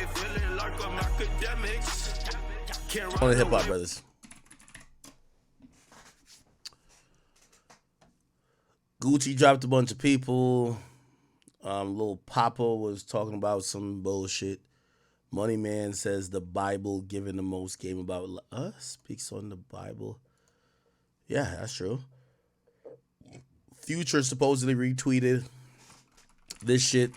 feeling like I'm Akademiks. On the hip hop brothers. Gucci dropped a bunch of people. Lil Papa was talking about some bullshit. Money Man says the Bible giving the most game about us. Speaks on the Bible. Yeah, that's true. Future supposedly retweeted this shit.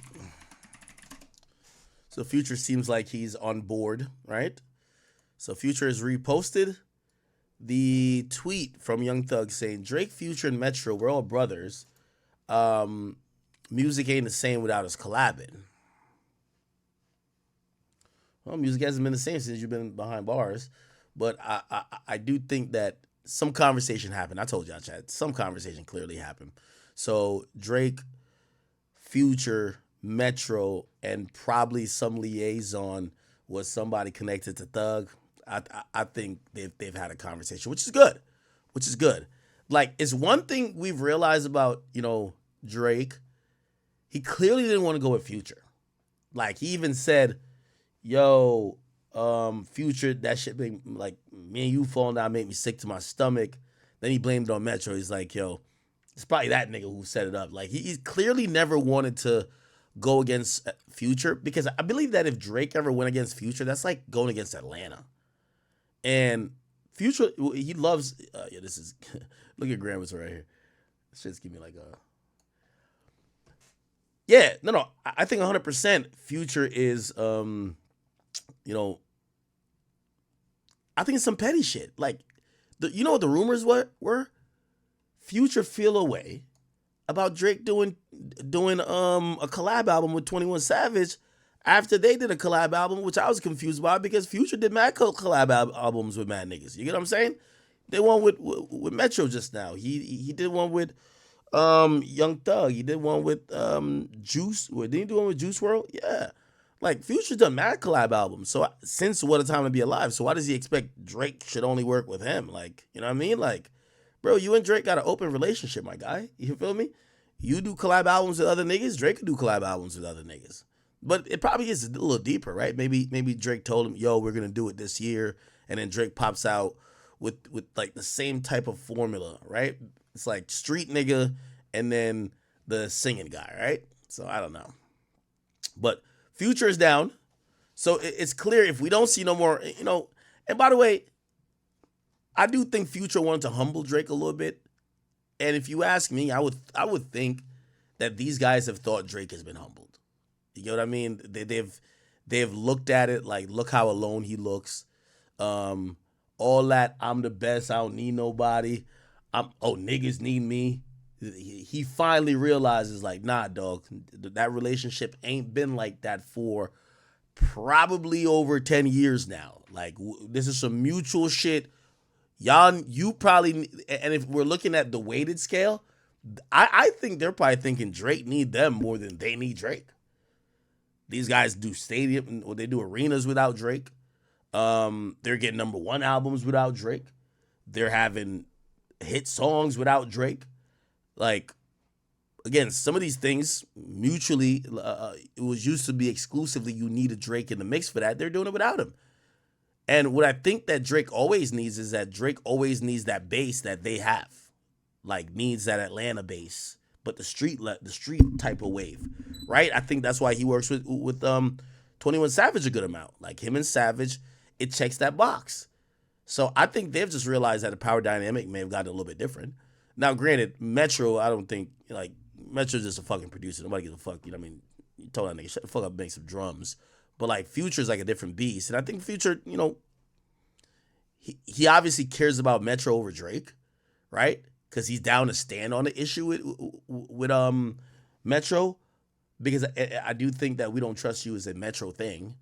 So Future seems like he's on board, right? So Future has reposted the tweet from Young Thug saying, Drake, Future, and Metro, we're all brothers. Music ain't the same without us collabing. Well, music hasn't been the same since you've been behind bars. But I do think that some conversation happened. I told y'all, Chad, some conversation clearly happened. So Drake, Future, Metro, and probably some liaison was somebody connected to Thug. I think they've had a conversation, which is good. Which is good. Like, it's one thing we've realized about, Drake. He clearly didn't want to go with Future. Like, he even said, yo, Future, that shit made, like, me and you falling down made me sick to my stomach. Then he blamed it on Metro. He's like, yo, it's probably that nigga who set it up. Like, he clearly never wanted to go against Future, because I believe that if Drake ever went against Future, that's like going against Atlanta. And Future, he loves, this is, look at Grandma's right here. This shit's give me like a, yeah, no, I think 100% Future is, I think it's some petty shit. Like, what the rumors were? Future feel away about Drake doing a collab album with 21 Savage after they did a collab album, which I was confused about because Future did mad collab albums with mad niggas. You get what I'm saying? They one with Metro just now. He did one with Young Thug. He did one with Juice. Did he do one with Juice WRLD? Yeah. Like, Future's done mad collab albums. So since What a Time to Be Alive, so why does he expect Drake should only work with him? Like, you know what I mean? Like, bro, you and Drake got an open relationship, my guy. You feel me? You do collab albums with other niggas. Drake can do collab albums with other niggas. But it probably is a little deeper, right? Maybe Drake told him, yo, we're going to do it this year. And then Drake pops out with like the same type of formula, right? It's like street nigga and then the singing guy, right? So I don't know. But Future is down. So it's clear if we don't see no more, and by the way, I do think Future wanted to humble Drake a little bit. And if you ask me, I would think that these guys have thought Drake has been humbled. You know what I mean? They've looked at it like, look how alone he looks. All that, I'm the best, I don't need nobody. Niggas need me. He finally realizes, like, nah, dog, that relationship ain't been like that for probably over 10 years now. Like, this is some mutual shit. You probably, and if we're looking at the weighted scale, I think they're probably thinking Drake need them more than they need Drake. These guys do stadium, or they do arenas without Drake. They're getting number one albums without Drake. They're having hit songs without Drake. Like, again, some of these things mutually, it was used to be exclusively you needed Drake in the mix for that. They're doing it without him. And what I think that Drake always needs is that Drake always needs that bass that they have. Like, needs that Atlanta bass, but the street type of wave, right? I think that's why he works with 21 Savage a good amount. Like, him and Savage, it checks that box. So I think they've just realized that the power dynamic may have gotten a little bit different. Now, granted, Metro, I don't think, like, Metro's just a fucking producer. Nobody gives a fuck. You know what I mean? You told that nigga, shut the fuck up, make some drums. But, like, Future's like a different beast. And I think Future, he obviously cares about Metro over Drake, right? Because he's down to stand on the issue with Metro. Because I do think that We Don't Trust You is a Metro thing.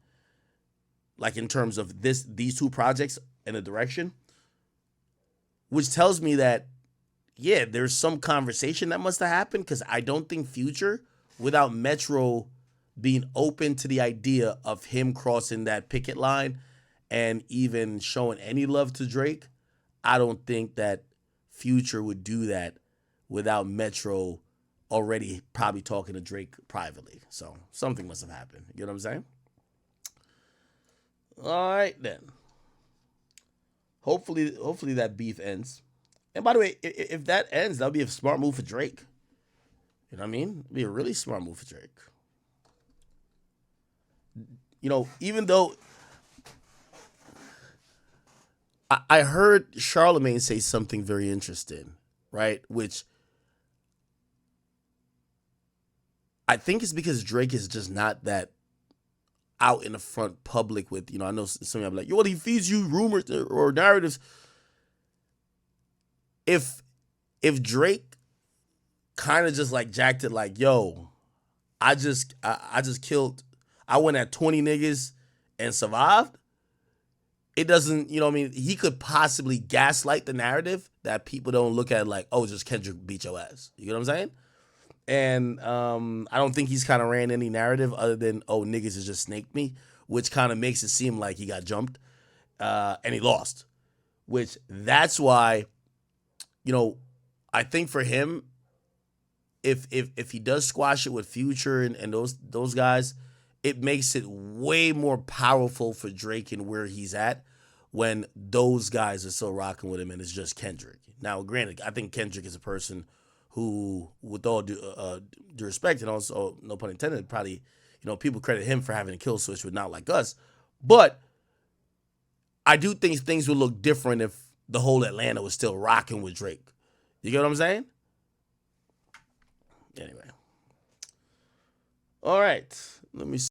Like, in terms of these two projects and the direction. Which tells me that, yeah, there's some conversation that must have happened. Because I don't think Future, without Metro being open to the idea of him crossing that picket line and even showing any love to Drake, I don't think that Future would do that without Metro already probably talking to Drake privately. So something must have happened. You know what I'm saying? All right then. Hopefully that beef ends. And by the way, if that ends, that'll be a smart move for Drake. You know what I mean? It'd be a really smart move for Drake. You know, even though I heard Charlemagne say something very interesting, right? Which I think is because Drake is just not that out in the front public with, I know some of them are like, yo, well, he feeds you rumors or narratives. If Drake kind of just like jacked it like, yo, I just killed, I went at 20 niggas and survived, it doesn't, you know what I mean? He could possibly gaslight the narrative that people don't look at like, oh, just Kendrick beat your ass. You know what I'm saying? And I don't think he's kind of ran any narrative other than, oh, niggas has just snaked me, which kind of makes it seem like he got jumped and he lost. Which that's why, I think for him, if he does squash it with Future and those guys, it makes it way more powerful for Drake and where he's at when those guys are still rocking with him and it's just Kendrick. Now, granted, I think Kendrick is a person who, with all due respect and also no pun intended, probably, people credit him for having a kill switch with Not Like Us. But I do think things would look different if the whole Atlanta was still rocking with Drake. You get what I'm saying? Anyway. All right. Let me see.